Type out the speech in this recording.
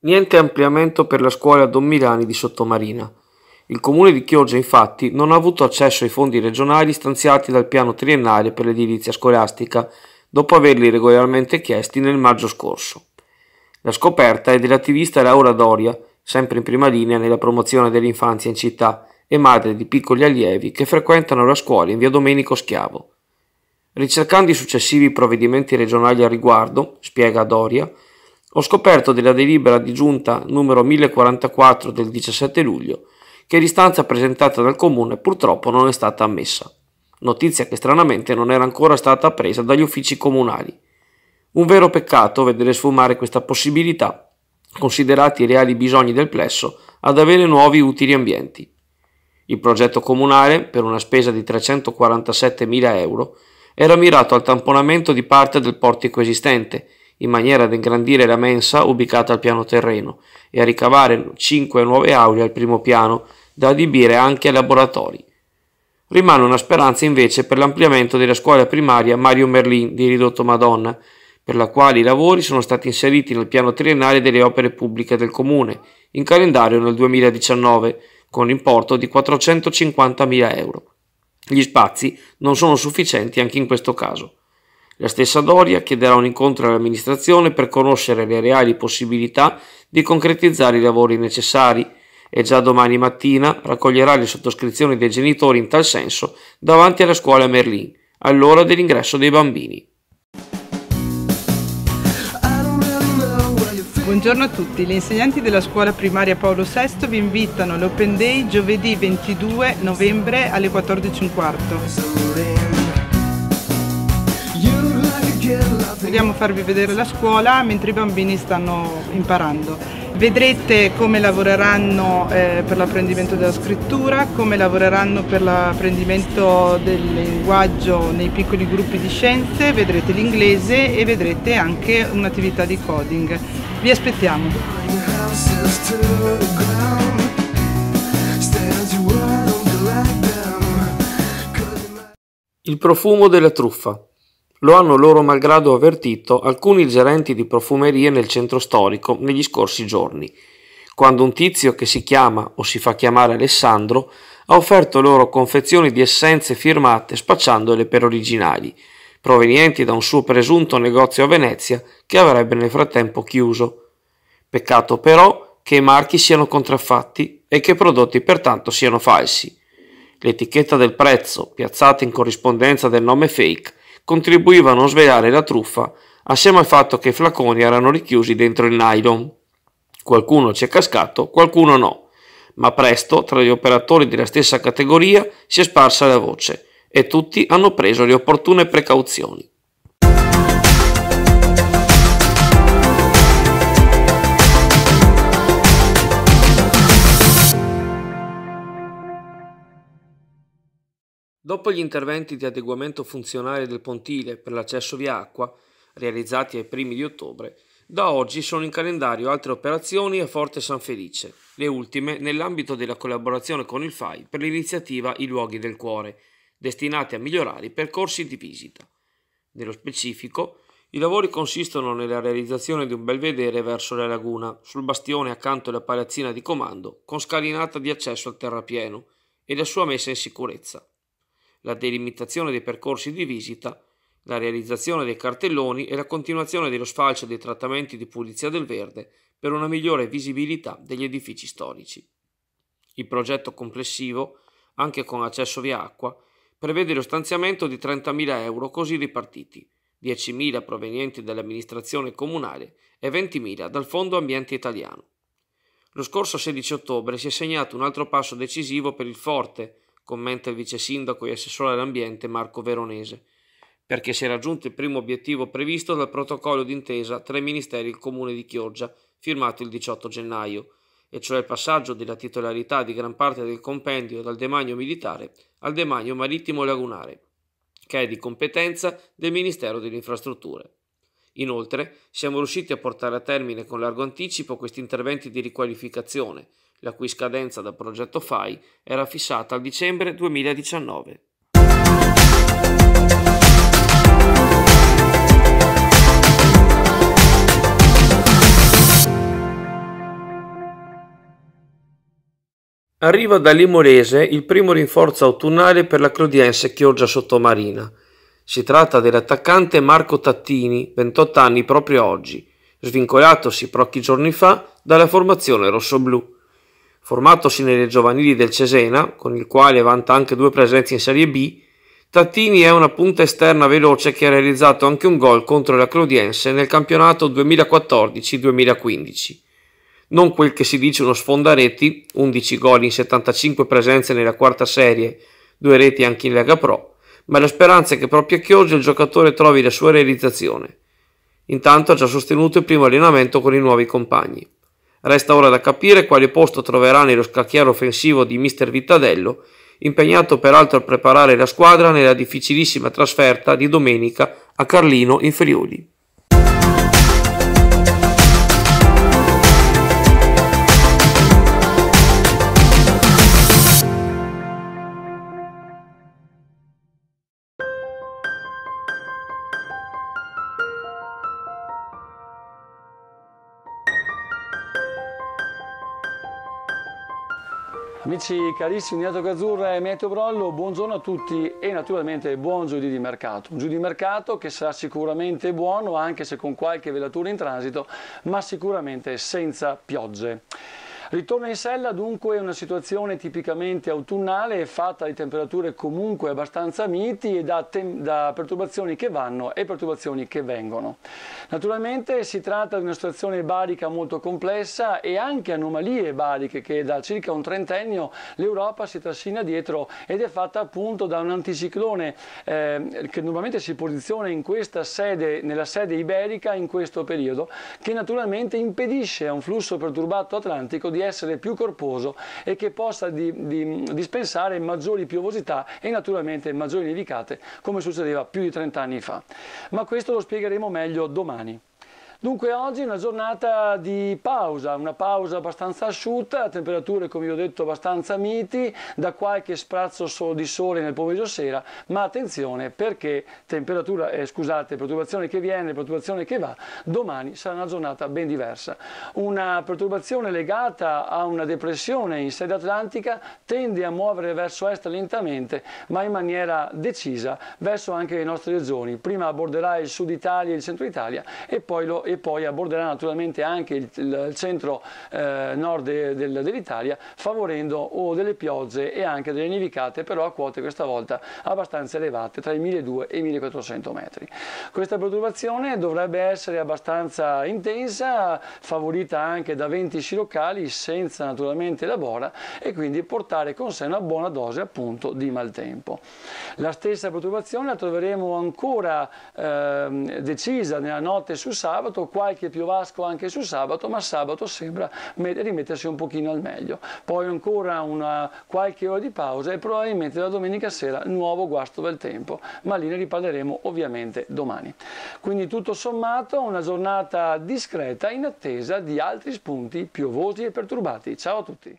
Niente ampliamento per la scuola Don Milani di Sottomarina. Il comune di Chioggia infatti non ha avuto accesso ai fondi regionali stanziati dal piano triennale per l'edilizia scolastica dopo averli regolarmente chiesti nel maggio scorso. La scoperta è dell'attivista Laura Doria, sempre in prima linea nella promozione dell'infanzia in città e madre di piccoli allievi che frequentano la scuola in via Domenico Schiavo. Ricercando i successivi provvedimenti regionali al riguardo, spiega Doria, ho scoperto della delibera di giunta numero 1044 del 17 luglio che l'istanza presentata dal comune purtroppo non è stata ammessa, notizia che stranamente non era ancora stata presa dagli uffici comunali. Un vero peccato vedere sfumare questa possibilità, considerati i reali bisogni del plesso ad avere nuovi utili ambienti. Il progetto comunale, per una spesa di 347.000 euro, era mirato al tamponamento di parte del portico esistente, in maniera da ingrandire la mensa ubicata al piano terreno e a ricavare 5 nuove aule al primo piano da adibire anche a laboratori. Rimane una speranza invece per l'ampliamento della scuola primaria Mario Merlin di Ridotto Madonna, per la quale i lavori sono stati inseriti nel piano triennale delle opere pubbliche del comune, in calendario nel 2019, con importo di 450.000 euro. Gli spazi non sono sufficienti anche in questo caso. La stessa Doria chiederà un incontro all'amministrazione per conoscere le reali possibilità di concretizzare i lavori necessari e già domani mattina raccoglierà le sottoscrizioni dei genitori in tal senso davanti alla scuola Merlin, all'ora dell'ingresso dei bambini. Buongiorno a tutti, gli insegnanti della scuola primaria Paolo VI vi invitano all'Open Day giovedì 22 novembre alle 14:15. Vogliamo farvi vedere la scuola mentre i bambini stanno imparando. Vedrete come lavoreranno per l'apprendimento della scrittura, come lavoreranno per l'apprendimento del linguaggio nei piccoli gruppi di scienze, vedrete l'inglese e vedrete anche un'attività di coding. Vi aspettiamo! Il profumo della truffa. Lo hanno loro malgrado avvertito alcuni gerenti di profumerie nel centro storico negli scorsi giorni, quando un tizio che si chiama o si fa chiamare Alessandro ha offerto loro confezioni di essenze firmate spacciandole per originali, provenienti da un suo presunto negozio a Venezia che avrebbe nel frattempo chiuso. Peccato però che i marchi siano contraffatti e che i prodotti pertanto siano falsi. L'etichetta del prezzo, piazzata in corrispondenza del nome fake, contribuiva a non svelare la truffa, assieme al fatto che i flaconi erano richiusi dentro il nylon. Qualcuno ci è cascato, qualcuno no, ma presto tra gli operatori della stessa categoria si è sparsa la voce e tutti hanno preso le opportune precauzioni. Dopo gli interventi di adeguamento funzionale del pontile per l'accesso via acqua, realizzati ai primi di ottobre, da oggi sono in calendario altre operazioni a Forte San Felice, le ultime nell'ambito della collaborazione con il FAI per l'iniziativa I Luoghi del Cuore, destinati a migliorare i percorsi di visita. Nello specifico, i lavori consistono nella realizzazione di un belvedere verso la laguna, sul bastione accanto alla palazzina di comando, con scalinata di accesso al terrapieno e la sua messa in sicurezza, la delimitazione dei percorsi di visita, la realizzazione dei cartelloni e la continuazione dello sfalcio dei trattamenti di pulizia del verde per una migliore visibilità degli edifici storici. Il progetto complessivo, anche con accesso via acqua, prevede lo stanziamento di 30.000 euro così ripartiti, 10.000 provenienti dall'amministrazione comunale e 20.000 dal Fondo Ambiente Italiano. Lo scorso 16 ottobre si è segnato un altro passo decisivo per il Forte, commenta il vice sindaco e assessore all'ambiente Marco Veronese, perché si è raggiunto il primo obiettivo previsto dal protocollo d'intesa tra i ministeri e il comune di Chioggia, firmato il 18 gennaio, e cioè il passaggio della titolarità di gran parte del compendio dal demanio militare al demanio marittimo lagunare, che è di competenza del Ministero delle Infrastrutture. Inoltre, siamo riusciti a portare a termine con largo anticipo questi interventi di riqualificazione, la cui scadenza dal progetto FAI era fissata al dicembre 2019. Arriva da Limolese il primo rinforzo autunnale per la Clodiense Chioggia Sottomarina. Si tratta dell'attaccante Marco Tattini, 28 anni proprio oggi, svincolatosi pochi giorni fa dalla formazione rossoblù. Formatosi nelle giovanili del Cesena, con il quale vanta anche 2 presenze in Serie B, Tattini è una punta esterna veloce che ha realizzato anche un gol contro la Clodiense nel campionato 2014-2015. Non quel che si dice uno sfondareti, 11 gol in 75 presenze nella quarta serie, 2 reti anche in Lega Pro, ma la speranza è che proprio a Chioggia il giocatore trovi la sua realizzazione. Intanto ha già sostenuto il primo allenamento con i nuovi compagni. Resta ora da capire quale posto troverà nello scacchiere offensivo di mister Vittadello, impegnato peraltro a preparare la squadra nella difficilissima trasferta di domenica a Carlino in Friuli. Amici carissimi di Network Azzurra e Meteo Brollo, buongiorno a tutti e naturalmente buon giovedì di mercato. Un giovedì di mercato che sarà sicuramente buono, anche se con qualche velatura in transito, ma sicuramente senza piogge. Ritorna in sella dunque una situazione tipicamente autunnale, fatta di temperature comunque abbastanza miti e da perturbazioni che vanno e perturbazioni che vengono. Naturalmente si tratta di una situazione barica molto complessa e anche anomalie bariche che da circa un trentennio l'Europa si trascina dietro ed è fatta appunto da un anticiclone che normalmente si posiziona in questa sede, nella sede iberica in questo periodo, che naturalmente impedisce a un flusso perturbato atlantico di essere più corposo e che possa dispensare maggiori piovosità e naturalmente maggiori nevicate come succedeva più di 30 anni fa. Ma questo lo spiegheremo meglio domani. Dunque oggi è una giornata di pausa, una pausa abbastanza asciutta, temperature come vi ho detto abbastanza miti, da qualche sprazzo di sole nel pomeriggio sera, ma attenzione perché perturbazione che viene, perturbazione che va, domani sarà una giornata ben diversa. Una perturbazione legata a una depressione in sede atlantica tende a muovere verso est lentamente, ma in maniera decisa verso anche le nostre regioni. Prima abborderà il sud Italia e il centro Italia e poi abborderà naturalmente anche il centro nord dell'Italia, favorendo delle piogge e anche delle nevicate, però a quote questa volta abbastanza elevate, tra i 1200 e i 1400 metri. Questa perturbazione dovrebbe essere abbastanza intensa, favorita anche da venti scirocali, senza naturalmente la bora, e quindi portare con sé una buona dose appunto di maltempo. La stessa perturbazione la troveremo ancora decisa nella notte su sabato, qualche piovasco anche su sabato, ma sabato sembra rimettersi un pochino al meglio. Poi ancora qualche ora di pausa e probabilmente la domenica sera nuovo guasto del tempo, ma lì ne riparleremo ovviamente domani. Quindi tutto sommato una giornata discreta in attesa di altri spunti piovosi e perturbati. Ciao a tutti!